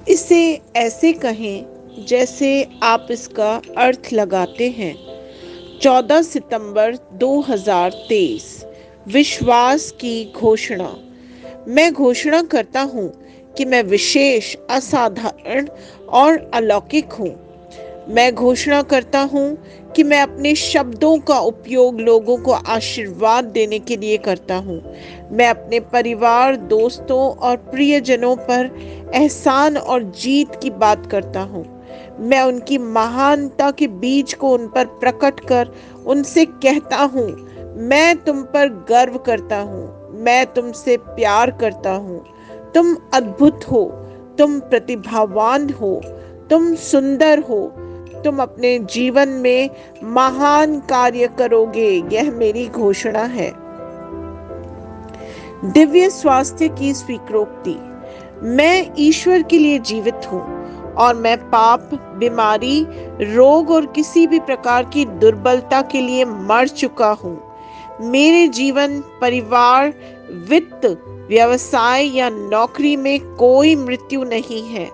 इसे ऐसे कहें जैसे आप इसका अर्थ लगाते हैं। 14 सितंबर 2023। विश्वास की घोषणा। मैं घोषणा करता हूँ कि मैं विशेष, असाधारण और अलौकिक हूँ। मैं घोषणा करता हूँ कि मैं अपने शब्दों का उपयोग लोगों को आशीर्वाद देने के लिए करता हूँ। मैं अपने परिवार, दोस्तों और प्रियजनों पर एहसान और जीत की बात करता हूँ। मैं उनकी महानता के बीज को उन पर प्रकट कर उनसे कहता हूँ, मैं तुम पर गर्व करता हूँ, मैं तुमसे प्यार करता हूँ। तुम अद्भुत हो, तुम प्रतिभावान हो, तुम सुंदर हो, तुम अपने जीवन में महान कार्य करोगे। यह मेरी घोषणा है। दिव्य स्वास्थ्य की स्वीकृति। मैं ईश्वर के लिए जीवित हूँ और मैं पाप, बीमारी, रोग और किसी भी प्रकार की दुर्बलता के लिए मर चुका हूँ। मेरे जीवन, परिवार, वित्त, व्यवसाय या नौकरी में कोई मृत्यु नहीं है,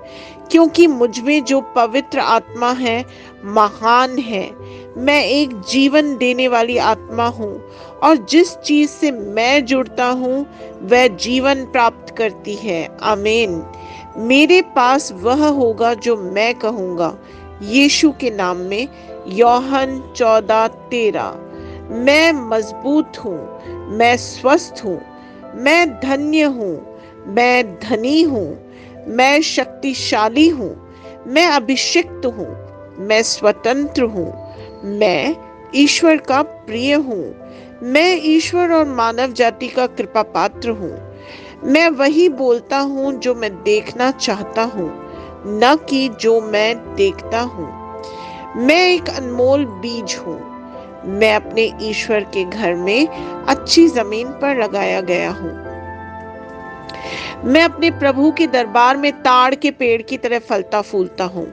क्योंकि मुझ में जो पवित्र आत्मा है महान है। मैं एक जीवन देने वाली आत्मा हूँ और जिस चीज से मैं जुड़ता हूँ वह जीवन प्राप्त करती है। आमीन। मेरे पास वह होगा जो मैं कहूँगा। यीशु के नाम में। यूहन्ना 14:13। मैं मजबूत हूँ, मैं स्वस्थ हूँ, मैं धन्य हूँ, मैं धनी हूँ, मैं शक्तिशाली हूँ, मैं अभिषिक्त हूँ, मैं स्वतंत्र हूँ, मैं ईश्वर का प्रिय हूँ, मैं ईश्वर और मानव जाति का कृपा पात्र हूँ। मैं वही बोलता हूँ जो मैं देखना चाहता हूँ, न कि जो मैं देखता हूँ। मैं एक अनमोल बीज हूँ। मैं अपने ईश्वर के घर में अच्छी जमीन पर लगाया गया हूँ। मैं अपने प्रभु के दरबार में ताड़ के पेड़ की तरह फलता फूलता हूँ।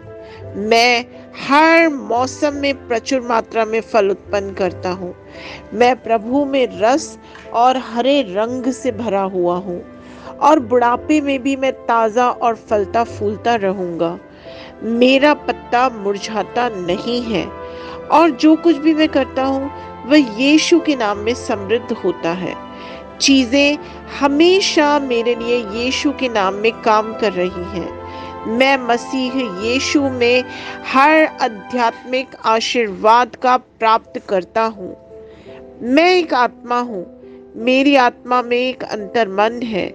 मैं हर मौसम में प्रचुर मात्रा में फल उत्पन्न करता हूँ। मैं प्रभु में रस और हरे रंग से भरा हुआ हूँ और बुढ़ापे में भी मैं ताजा और फलता फूलता रहूंगा। मेरा पत्ता मुरझाता नहीं है और जो कुछ भी मैं करता हूँ वह यीशु के नाम में समृद्ध होता है। चीजें हमेशा मेरे लिए यीशु के नाम में काम कर रही हैं। मैं मसीह यीशु में हर आध्यात्मिक आशीर्वाद का प्राप्त करता हूँ। मैं एक आत्मा हूँ। मेरी आत्मा में एक अंतर्मन है।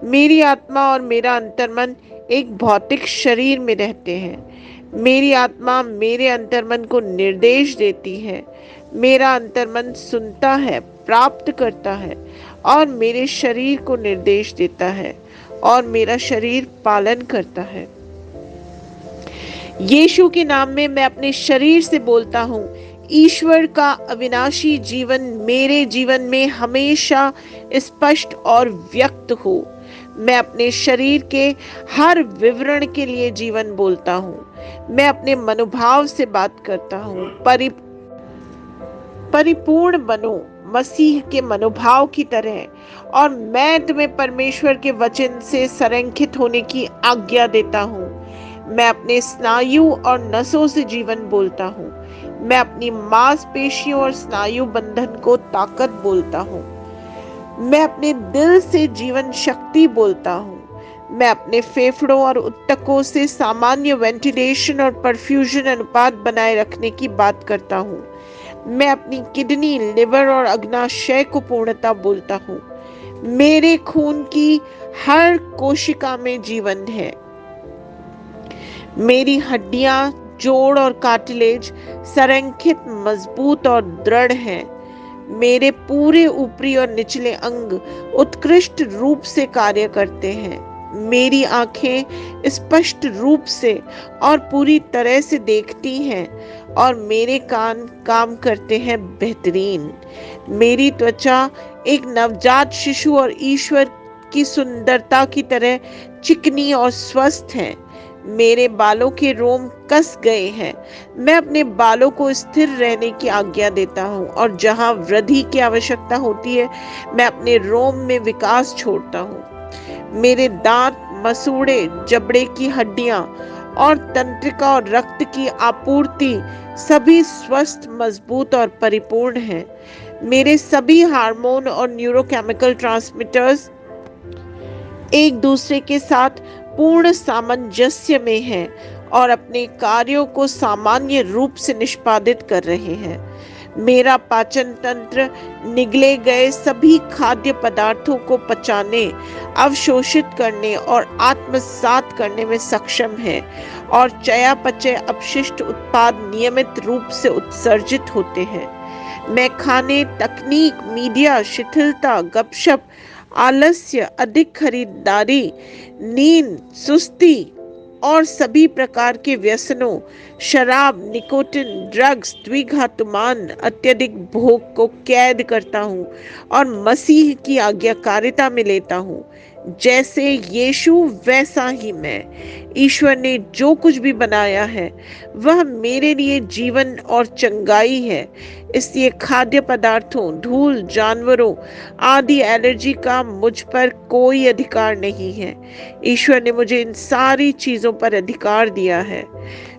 मेरी आत्मा और मेरा अंतर्मन एक भौतिक शरीर में रहते हैं। मेरी आत्मा मेरे अंतर्मन को निर्देश देती है। मेरा अंतर्मन सुनता है, प्राप्त करता है और मेरे शरीर को निर्देश देता है और मेरा शरीर पालन करता है। यीशु के नाम में मैं अपने शरीर से बोलता हूँ, ईश्वर का अविनाशी जीवन मेरे जीवन में हमेशा स्पष्ट और व्यक्त हो। मैं अपने शरीर के हर विवरण के लिए जीवन बोलता हूँ। मैं अपने मनोभाव से बात करता हूँ। परिपूर्ण बनो मसीह के मनोभाव की तरह और मैं तुम्हें परमेश्वर के वचन से संरेखित होने की आज्ञा देता हूँ। मैं अपने स्नायु और नसों से जीवन बोलता हूँ। मैं अपनी मांसपेशियों और स्नायु बंधन को ताकत बोलता हूँ। मैं अपने दिल से जीवन शक्ति बोलता हूँ। मैं अपने फेफड़ों और ऊतकों से सामान्य वेंटिलेशन और परफ्यूजन अनुपात बनाए रखने की बात करता हूँ। मैं अपनी किडनी, लिवर और अग्नाशय को पूर्णता बोलता हूँ। मेरे खून की हर कोशिका में जीवन है। मेरी हड्डियां, जोड़ और कार्टिलेज संरेखित, मजबूत और दृढ़ हैं। मेरे पूरे ऊपरी और निचले अंग उत्कृष्ट रूप से कार्य करते हैं। मेरी आंखें स्पष्ट रूप से और पूरी तरह से देखती हैं और मेरे कान काम करते हैं बेहतरीन। मेरी त्वचा एक नवजात शिशु और ईश्वर की सुंदरता की तरह चिकनी और स्वस्थ है। मेरे बालों के रोम कस गए हैं। मैं अपने बालों को स्थिर रहने की आज्ञा देता हूँ और जहाँ वृद्धि की आवश्यकता होती है मैं अपने रोम में विकास छोड़ता हूँ। मेरे दांत मसूड़े, जबड़े की हड्डियां और तंत्रिका और रक्त की आपूर्ति सभी स्वस्थ, मजबूत और परिपूर्ण हैं। मेरे सभी हार्मोन और न्यूरोकेमिकल ट्रांसमीटर्स एक दूसरे के साथ पूर्ण सामंजस्य में हैं और अपने कार्यों को सामान्य रूप से निष्पादित कर रहे हैं। मेरा पाचन तंत्र निगले गए सभी खाद्य पदार्थों को पचाने, अवशोषित करने और आत्मसात करने में सक्षम है और चयापचय अपशिष्ट उत्पाद नियमित रूप से उत्सर्जित होते हैं। मैं खाने, तकनीक, मीडिया, शिथिलता, गपशप, आलस्य, अधिक खरीदारी, नींद, सुस्ती और सभी प्रकार के व्यसनों, शराब, निकोटिन, ड्रग्स, द्विघातुमान, अत्यधिक भोग को कैद करता हूँ और मसीह की आज्ञाकारिता में लेता हूँ। जैसे यीशु वैसा ही मैं। ईश्वर ने जो कुछ भी बनाया है वह मेरे लिए जीवन और चंगाई है। इसलिए खाद्य पदार्थों, धूल, जानवरों आदि एलर्जी का मुझ पर कोई अधिकार नहीं है। ईश्वर ने मुझे इन सारी चीजों पर अधिकार दिया है।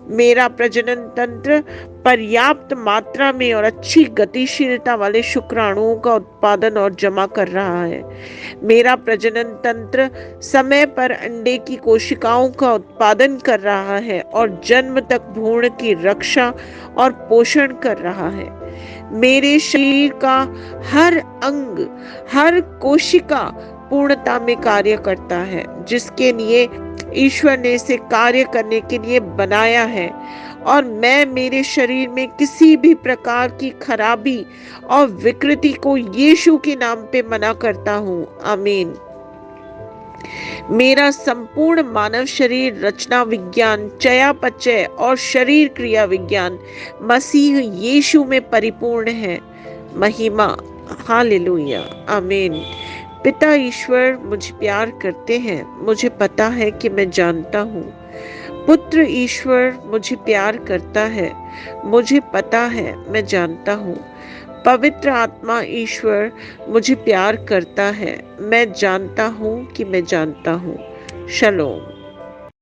मेरा प्रजनन तंत्र पर्याप्त मात्रा में और अच्छी गतिशीलता वाले शुक्राणुओं का उत्पादन और जमा कर रहा है। मेरा प्रजनन तंत्र समय पर अंडे की कोशिकाओं का उत्पादन कर रहा है और जन्म तक भ्रूण की रक्षा और पोषण कर रहा है। मेरे शरीर का हर अंग, हर कोशिका पूर्णता में कार्य करता है, जिसके लिए ईश्वर ने इसे कार्य करने के लिए बनाया है, और मैं मेरे शरीर में किसी भी प्रकार की खराबी और विकृति को यीशु के नाम पे मना करता हूँ। आमीन। मेरा संपूर्ण मानव शरीर रचना विज्ञान, चयापचय और शरीर क्रिया विज्ञान मसीह यीशु में परिपूर्ण है। महिमा, हालेलुया, आमीन। पिता ईश्वर मुझे प्यार करते हैं, मुझे पता है कि मैं जानता हूँ। पुत्र ईश्वर मुझे प्यार करता है, मुझे पता है, मैं जानता हूँ। पवित्र आत्मा ईश्वर मुझे प्यार करता है, मैं जानता हूँ कि मैं जानता हूँ। शलोम।